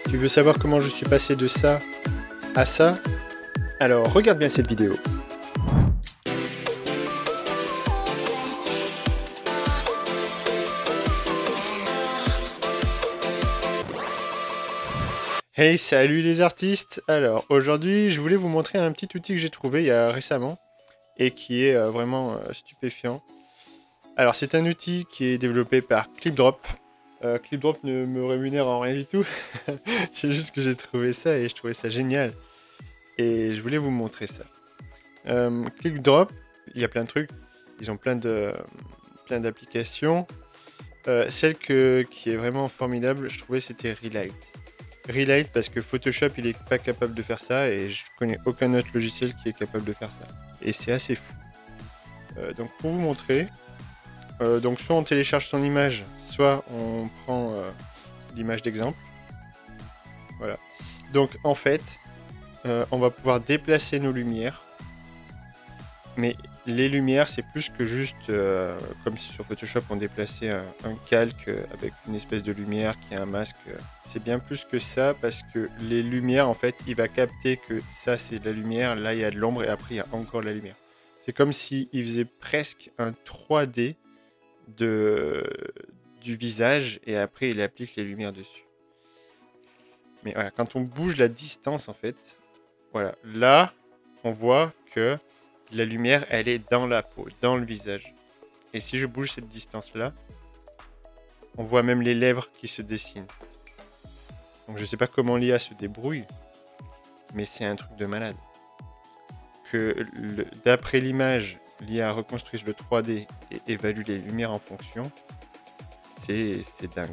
Tu veux savoir comment je suis passé de ça à ça? Alors regarde bien cette vidéo. Hey, salut les artistes! Alors aujourd'hui je voulais vous montrer un petit outil que j'ai trouvé il y a récemment et qui est vraiment stupéfiant. Alors c'est un outil qui est développé par Clipdrop. Clipdrop ne me rémunère en rien du tout. C'est juste que j'ai trouvé ça et je trouvais ça génial. Et je voulais vous montrer ça. Clipdrop, il y a plein de trucs. Ils ont plein d'applications. Celle qui est vraiment formidable, je trouvais, c'était Relight. Relight parce que Photoshop, il est pas capable de faire ça et je connais aucun autre logiciel qui est capable de faire ça. Et c'est assez fou. Donc pour vous montrer, donc soit on télécharge son image, soit on prend l'image d'exemple. Voilà. Donc en fait, on va pouvoir déplacer nos lumières. Mais les lumières, c'est plus que juste comme si sur Photoshop on déplaçait un calque avec une espèce de lumière qui a un masque. C'est bien plus que ça parce que les lumières, en fait, il va capter que ça c'est de la lumière, là il y a de l'ombre et après il y a encore de la lumière. C'est comme s'il faisait presque un 3D du visage et après il applique les lumières dessus. Mais voilà, quand on bouge la distance, en fait, voilà, là on voit que la lumière, elle est dans la peau, dans le visage. Et si je bouge cette distance-là, on voit même les lèvres qui se dessinent. Donc je sais pas comment l'IA se débrouille, mais c'est un truc de malade. Que d'après l'image, l'IA reconstruise le 3D et évalue les lumières en fonction, c'est dingue.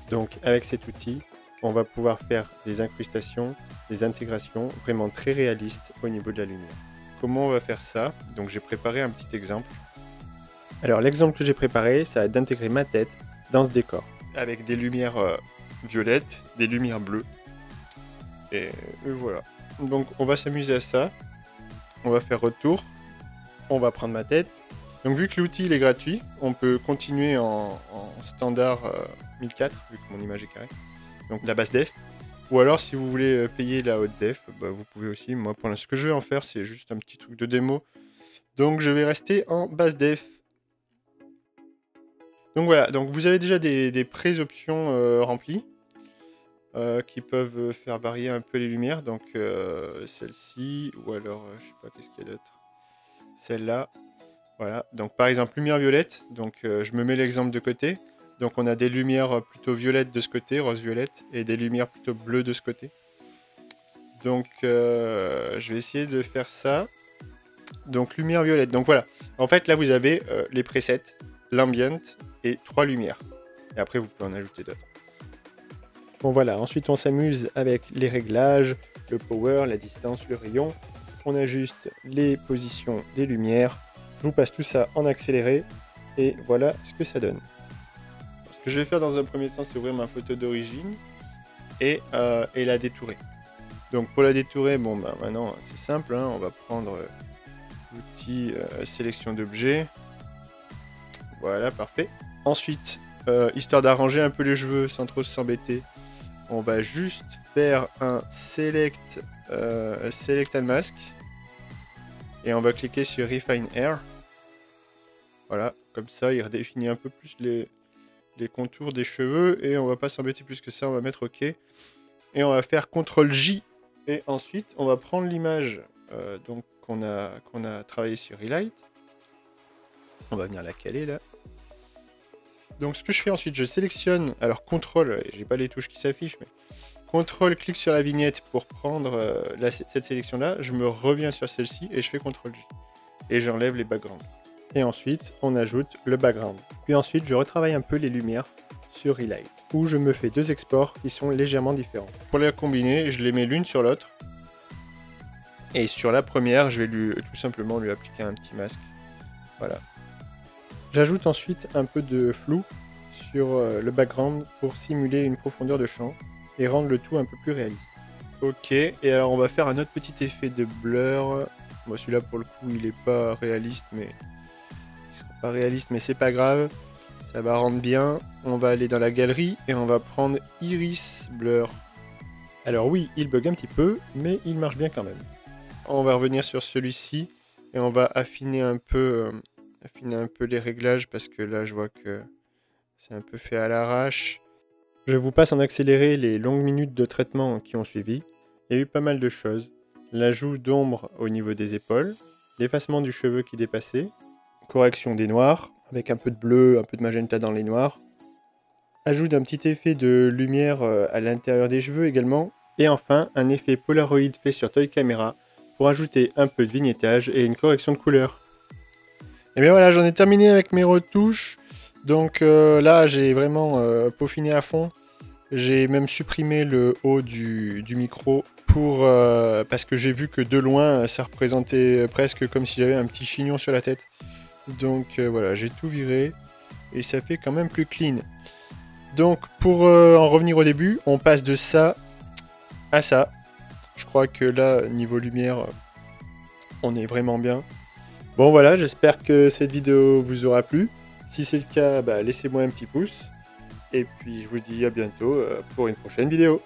Donc avec cet outil, on va pouvoir faire des incrustations, des intégrations vraiment très réalistes au niveau de la lumière. Comment on va faire ça? Donc j'ai préparé un petit exemple. Alors l'exemple que j'ai préparé, ça va être d'intégrer ma tête dans ce décor. Avec des lumières violettes, des lumières bleues. Et voilà. Donc on va s'amuser à ça. On va faire retour. On va prendre ma tête. Donc vu que l'outil il est gratuit, on peut continuer en standard 1004, vu que mon image est carrée. Donc la basse def. Ou alors, si vous voulez payer la haute def, bah, vous pouvez aussi. Moi, pour l'instant, ce que je vais en faire, c'est juste un petit truc de démo. Donc, je vais rester en basse def. Donc voilà, donc vous avez déjà des pré-options remplies qui peuvent faire varier un peu les lumières. Donc celle-ci, ou alors, je sais pas, qu'est-ce qu'il y a d'autre? Celle-là. Voilà, donc par exemple, lumière violette. Donc je me mets l'exemple de côté. Donc on a des lumières plutôt violettes de ce côté, rose-violette, et des lumières plutôt bleues de ce côté. Donc je vais essayer de faire ça. Donc lumière violette. Donc voilà. En fait là vous avez les presets, l'ambient et 3 lumières. Et après vous pouvez en ajouter d'autres. Bon voilà. Ensuite on s'amuse avec les réglages, le power, la distance, le rayon. On ajuste les positions des lumières. Je vous passe tout ça en accéléré. Et voilà ce que ça donne. Ce que je vais faire dans un premier temps, c'est ouvrir ma photo d'origine et la détourer. Donc pour la détourer, bon bah maintenant c'est simple, hein, on va prendre l'outil sélection d'objets. Voilà, parfait. Ensuite, histoire d'arranger un peu les cheveux sans trop s'embêter, on va juste faire un select and mask et on va cliquer sur Refine Hair. Voilà, comme ça il redéfinit un peu plus les contours des cheveux et on va pas s'embêter plus que ça, on va mettre OK et on va faire CTRL J et ensuite on va prendre l'image donc qu'on a travaillé sur Relight. On va venir la caler là. Donc ce que je fais ensuite, je sélectionne, alors CTRL, j'ai pas les touches qui s'affichent, mais CTRL, clique sur la vignette pour prendre cette sélection là, je me reviens sur celle-ci et je fais CTRL J et j'enlève les backgrounds. Et ensuite, on ajoute le background. Puis ensuite, je retravaille un peu les lumières sur Relight, où je me fais 2 exports qui sont légèrement différents. Pour les combiner, je les mets l'une sur l'autre. Et sur la première, je vais tout simplement lui appliquer un petit masque. Voilà. J'ajoute ensuite un peu de flou sur le background pour simuler une profondeur de champ et rendre le tout un peu plus réaliste. Ok, et alors on va faire un autre petit effet de blur. Moi celui-là pour le coup il est pas réaliste, mais c'est pas grave. Ça va rendre bien. On va aller dans la galerie et on va prendre Iris Blur. Alors oui, il bug un petit peu, mais il marche bien quand même. On va revenir sur celui-ci et on va affiner un peu les réglages parce que là je vois que c'est un peu fait à l'arrache. Je vous passe en accéléré les longues minutes de traitement qui ont suivi. Il y a eu pas mal de choses. L'ajout d'ombre au niveau des épaules, l'effacement du cheveu qui dépassait, correction des noirs, avec un peu de bleu, un peu de magenta dans les noirs, ajout d'un petit effet de lumière à l'intérieur des cheveux également, et enfin un effet Polaroid fait sur Toy Camera pour ajouter un peu de vignettage et une correction de couleur. Et bien voilà, j'en ai terminé avec mes retouches. Donc là, j'ai vraiment peaufiné à fond. J'ai même supprimé le haut du micro parce que j'ai vu que de loin, ça représentait presque comme si j'avais un petit chignon sur la tête. Donc voilà, j'ai tout viré et ça fait quand même plus clean. Donc pour en revenir au début, on passe de ça à ça. Je crois que là, niveau lumière, on est vraiment bien. Bon voilà, j'espère que cette vidéo vous aura plu. Si c'est le cas, laissez-moi un petit pouce. Et puis je vous dis à bientôt pour une prochaine vidéo.